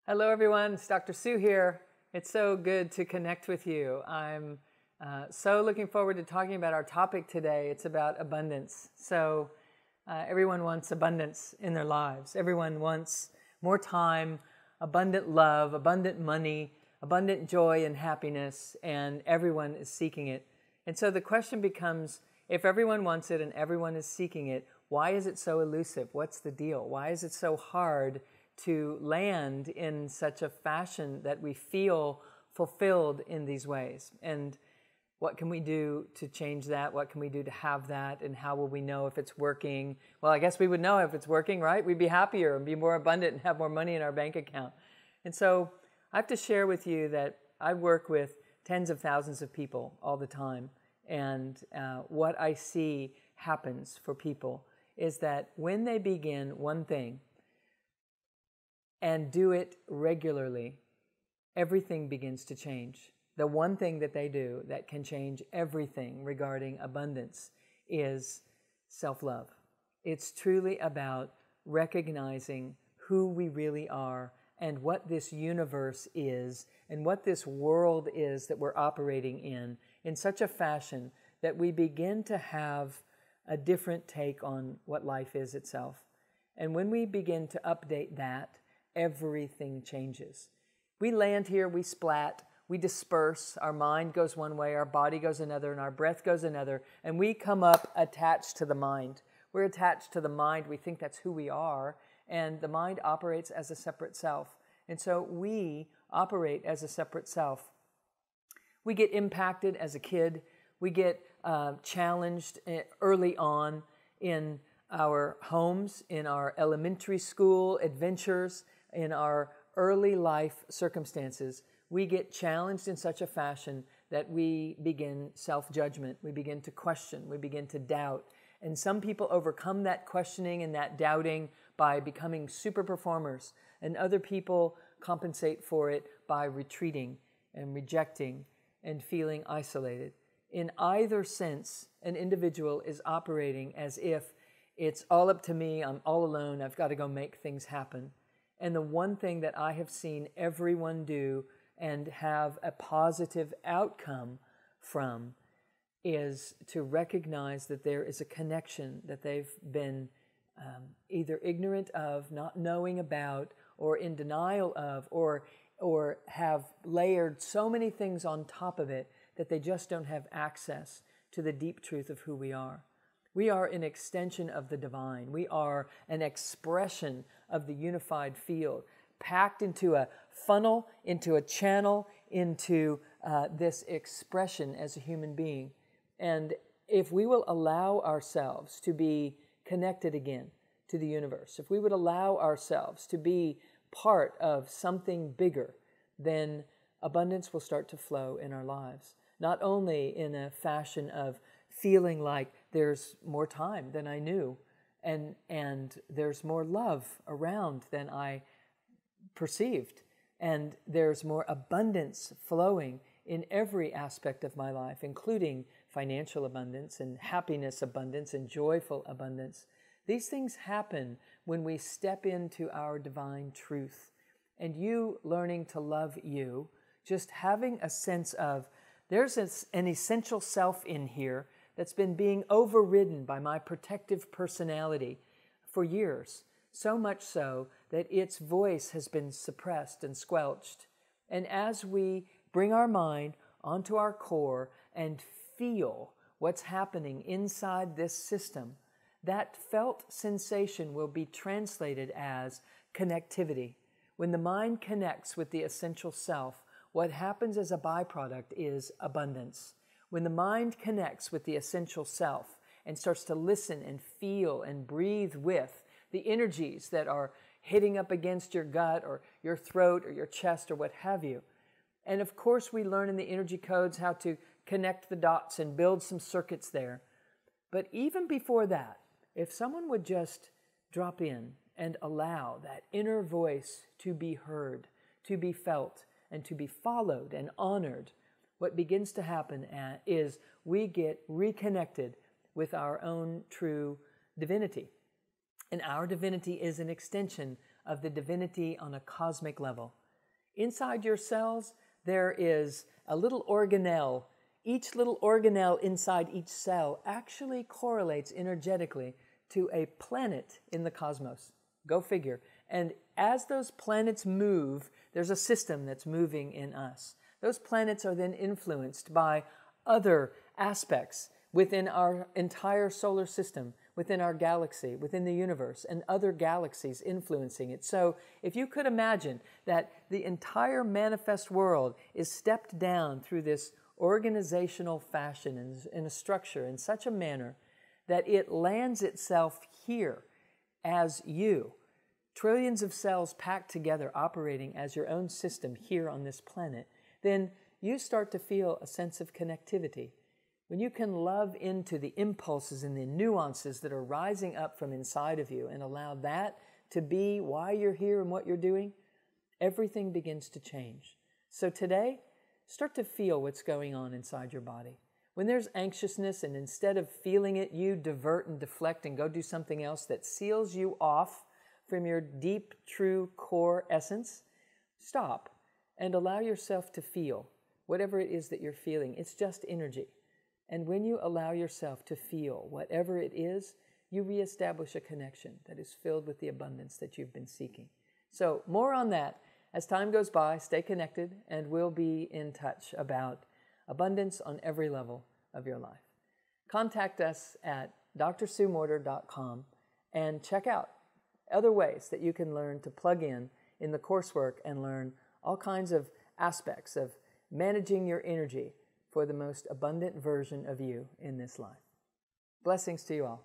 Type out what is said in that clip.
Hello everyone, it's Dr. Sue here. It's so good to connect with you. I'm so looking forward to talking about our topic today. It's about abundance. So everyone wants abundance in their lives. Everyone wants more time, abundant love, abundant money, abundant joy and happiness, and everyone is seeking it. And so the question becomes, if everyone wants it and everyone is seeking it, why is it so elusive? What's the deal? Why is it so hard to land in such a fashion that we feel fulfilled in these ways? And what can we do to change that? What can we do to have that? And how will we know if it's working? Well, I guess we would know if it's working, right? We'd be happier and be more abundant and have more money in our bank account. And so I have to share with you that I work with tens of thousands of people all the time. And what I see happens for people is that when they begin one thing and do it regularly, everything begins to change. The one thing that they do that can change everything regarding abundance is self-love. It's truly about recognizing who we really are and what this universe is and what this world is that we're operating in such a fashion that we begin to have a different take on what life is itself. And when we begin to update that, everything changes. We land here, we splat, we disperse, our mind goes one way, our body goes another, and our breath goes another, and we come up attached to the mind. We're attached to the mind, we think that's who we are, and the mind operates as a separate self. And so we operate as a separate self. We get impacted as a kid, we get challenged early on in our homes, in our elementary school adventures, in our early life circumstances. We get challenged in such a fashion that we begin self-judgment, we begin to question, we begin to doubt. And some people overcome that questioning and that doubting by becoming super performers, and other people compensate for it by retreating and rejecting and feeling isolated. In either sense, an individual is operating as if it's all up to me, I'm all alone, I've got to go make things happen. And the one thing that I have seen everyone do and have a positive outcome from is to recognize that there is a connection that they've been either ignorant of, not knowing about, or in denial of, or have layered so many things on top of it that they just don't have access to the deep truth of who we are. We are an extension of the divine. We are an expression of the unified field, packed into a funnel, into a channel, into this expression as a human being. And if we will allow ourselves to be connected again to the universe, if we would allow ourselves to be part of something bigger, then abundance will start to flow in our lives. Not only in a fashion of feeling like there's more time than I knew, and there's more love around than I perceived, and there's more abundance flowing in every aspect of my life, including financial abundance and happiness abundance and joyful abundance. These things happen when we step into our divine truth. And you learning to love you, just having a sense of there's an essential self in here that's been being overridden by my protective personality for years, so much so that its voice has been suppressed and squelched. And as we bring our mind onto our core and feel what's happening inside this system, that felt sensation will be translated as connectivity. When the mind connects with the essential self, what happens as a byproduct is abundance. When the mind connects with the essential self and starts to listen and feel and breathe with the energies that are hitting up against your gut or your throat or your chest or what have you. And of course, we learn in the energy codes how to connect the dots and build some circuits there. But even before that, if someone would just drop in and allow that inner voice to be heard, to be felt, and to be followed and honored, what begins to happen is we get reconnected with our own true divinity. And our divinity is an extension of the divinity on a cosmic level. Inside your cells, there is a little organelle. Each little organelle inside each cell actually correlates energetically to a planet in the cosmos. Go figure. And as those planets move, there's a system that's moving in us. Those planets are then influenced by other aspects within our entire solar system, within our galaxy, within the universe, and other galaxies influencing it. So if you could imagine that the entire manifest world is stepped down through this organizational fashion in a structure in such a manner that it lands itself here as you, trillions of cells packed together operating as your own system here on this planet, then you start to feel a sense of connectivity. When you can love into the impulses and the nuances that are rising up from inside of you and allow that to be why you're here and what you're doing, everything begins to change. So today, start to feel what's going on inside your body. When there's anxiousness and instead of feeling it, you divert and deflect and go do something else that seals you off from your deep, true core essence, stop and allow yourself to feel whatever it is that you're feeling. It's just energy. And when you allow yourself to feel whatever it is, you reestablish a connection that is filled with the abundance that you've been seeking. So more on that as time goes by. Stay connected, and we'll be in touch about abundance on every level of your life. Contact us at drsuemorter.com and check out other ways that you can learn to plug in the coursework and learn all kinds of aspects of managing your energy for the most abundant version of you in this life. Blessings to you all.